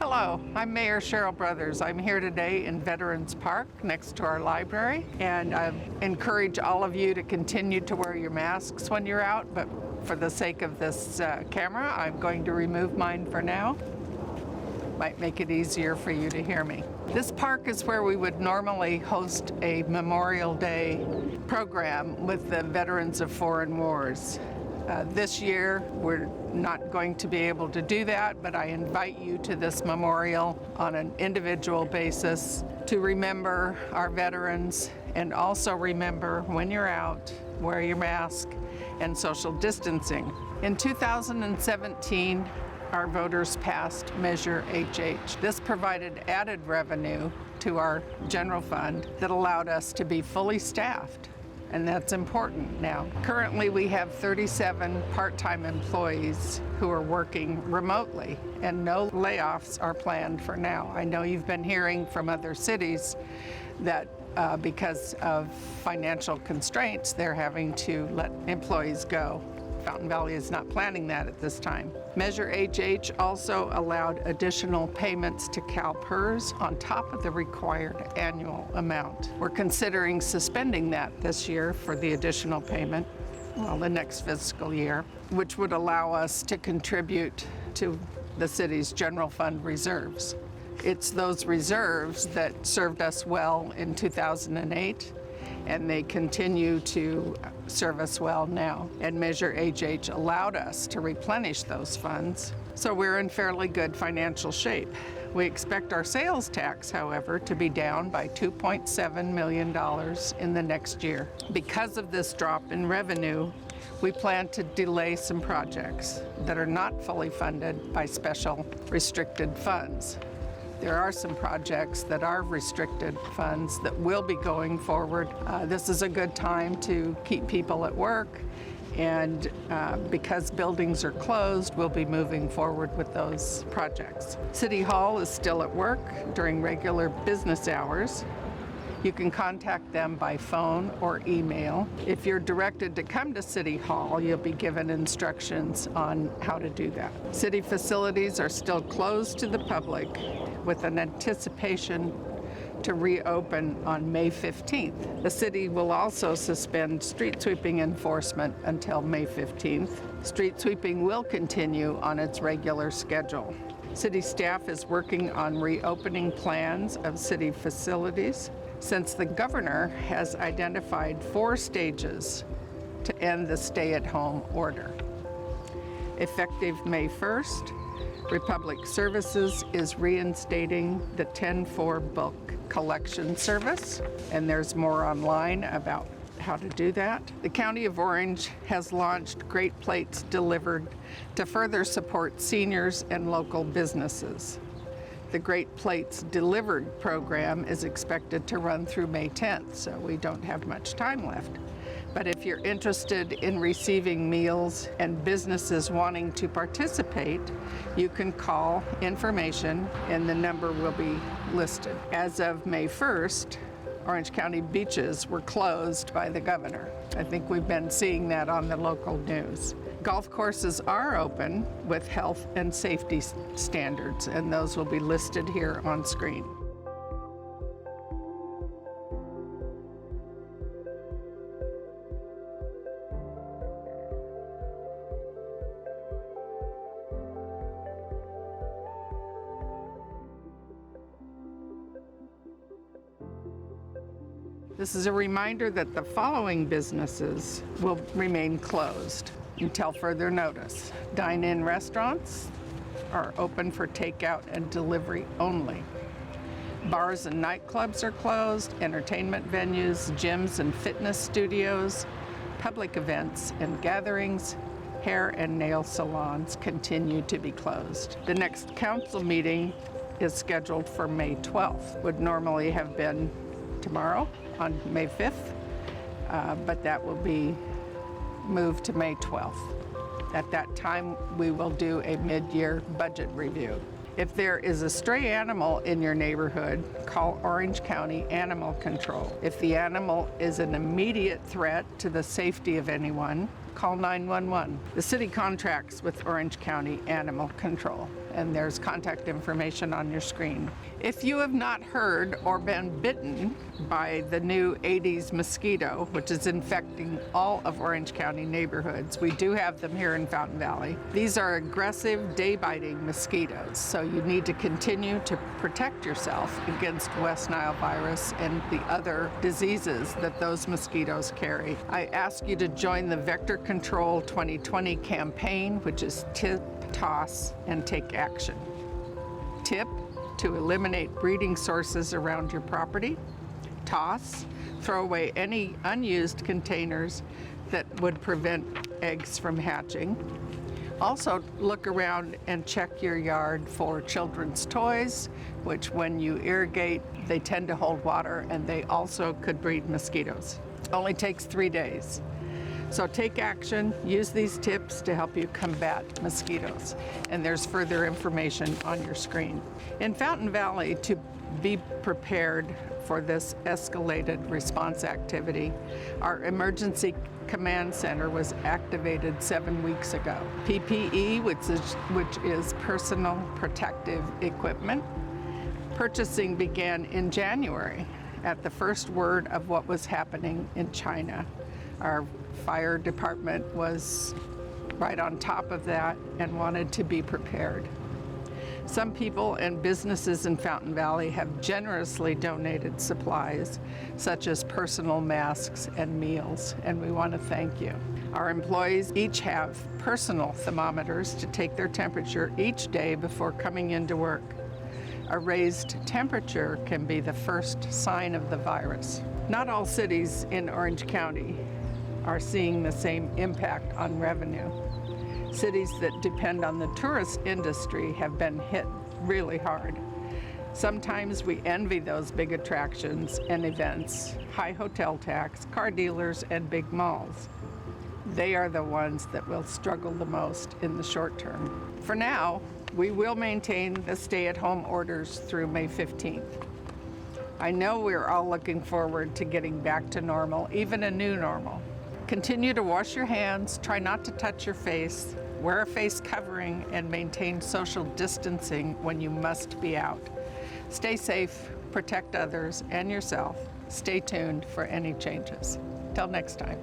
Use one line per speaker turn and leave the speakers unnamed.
Hello, I'm Mayor Cheryl Brothers. I'm here today in Veterans Park next to our library, and I encourage all of you to continue to wear your masks when you're out, but for the sake of this camera, I'm going to remove mine for now. Might make it easier for you to hear me. This park is where we would normally host a Memorial Day program with the veterans of foreign wars. This year, we're not going to be able to do that, but I invite you to this memorial on an individual basis to remember our veterans and also remember when you're out, wear your mask and social distancing. In 2017, our voters passed Measure HH. This provided added revenue to our general fund that allowed us to be fully staffed. And that's important now. Currently, we have 37 part-time employees who are working remotely, and no layoffs are planned for now. I know you've been hearing from other cities that because of financial constraints, they're having to let employees go. FountainValley is not planning that at this time. Measure HH also allowed additional payments to CalPERS on top of the required annual amount. We're considering suspending that this year for the additional payment, well, the next fiscal year, which would allow us to contribute to the city's general fund reserves. It's those reserves that served us well in 2008, and they continue to serve us well now. And Measure HH allowed us to replenish those funds, so we're in fairly good financial shape. We expect our sales tax, however, to be down by $2.7 million in the next year. Because of this drop in revenue, we plan to delay some projects that are not fully funded by special restricted funds. There are some projects that are restricted funds that will be going forward. This is a good time to keep people at work, and because buildings are closed, we'll be moving forward with those projects. City Hall is still at work during regular business hours. You can contact them by phone or email. If you're directed to come to City Hall, you'll be given instructions on how to do that. City facilities are still closed to the public with an anticipation to reopen on May 15th. The city will also suspend street sweeping enforcement until May 15th. Street sweeping will continue on its regular schedule. City staff is working on reopening plans of city facilities, since the governor has identified 4 stages to end the stay-at-home order. Effective May 1st, Republic Services is reinstating the 10-4 bulk collection service, and there's more online about how to do that. The County of Orange has launched Great Plates Delivered to further support seniors and local businesses. The Great Plates Delivered program is expected to run through May 10th, so we don't have much time left. But if you're interested in receiving meals and businesses wanting to participate, you can call information and the number will be listed. As of May 1st, Orange County beaches were closed by the governor. I think we've been seeing that on the local news. Golf courses are open with health and safety standards, and those will be listed here on screen. This is a reminder that the following businesses will remain closed until further notice. Dine-in restaurants are open for takeout and delivery only. Bars and nightclubs are closed. Entertainment venues, gyms and fitness studios, public events and gatherings, hair and nail salons continue to be closed. The next council meeting is scheduled for May 12th. Would normally have been tomorrow on May 5th, but that will be moved to May 12th. At that time, we will do a mid-year budget review. If there is a stray animal in your neighborhood, call Orange County Animal Control. If the animal is an immediate threat to the safety of anyone, call 911. The city contracts with Orange County Animal Control. and there's contact information on your screen. If you have not heard or been bitten by the new Aedes mosquito, which is infecting all of Orange County neighborhoods, we do have them here in Fountain Valley. These are aggressive day-biting mosquitoes, so you need to continue to protect yourself against West Nile virus and the other diseases that those mosquitoes carry. I ask you to join the Vector Control 2020 campaign, which is tip, toss, and take action. Tip, to eliminate breeding sources around your property. Toss, throw away any unused containers that would prevent eggs from hatching. Also, look around and check your yard for children's toys, which when you irrigate, they tend to hold water and they also could breed mosquitoes. Only takes 3 days. So take action, use these tips to help you combat mosquitoes. And there's further information on your screen. In Fountain Valley, to be prepared for this escalated response activity, our emergency command center was activated 7 weeks ago. PPE, which is personal protective equipment. Purchasing began in January at the first word of what was happening in China. Our fire department was right on top of that and wanted to be prepared. Some people and businesses in Fountain Valley have generously donated supplies, such as personal masks and meals, and we want to thank you. Our employees each have personal thermometers to take their temperature each day before coming into work. A raised temperature can be the first sign of the virus. Not all cities in Orange County are seeing the same impact on revenue. Cities that depend on the tourist industry have been hit really hard. Sometimes we envy those big attractions and events, high hotel tax, car dealers, and big malls. They are the ones that will struggle the most in the short term. For now, we will maintain the stay-at-home orders through May 15th. I know we're all looking forward to getting back to normal, even a new normal. Continue to wash your hands, try not to touch your face, wear a face covering, and maintain social distancing when you must be out. Stay safe, protect others and yourself. Stay tuned for any changes. Till next time.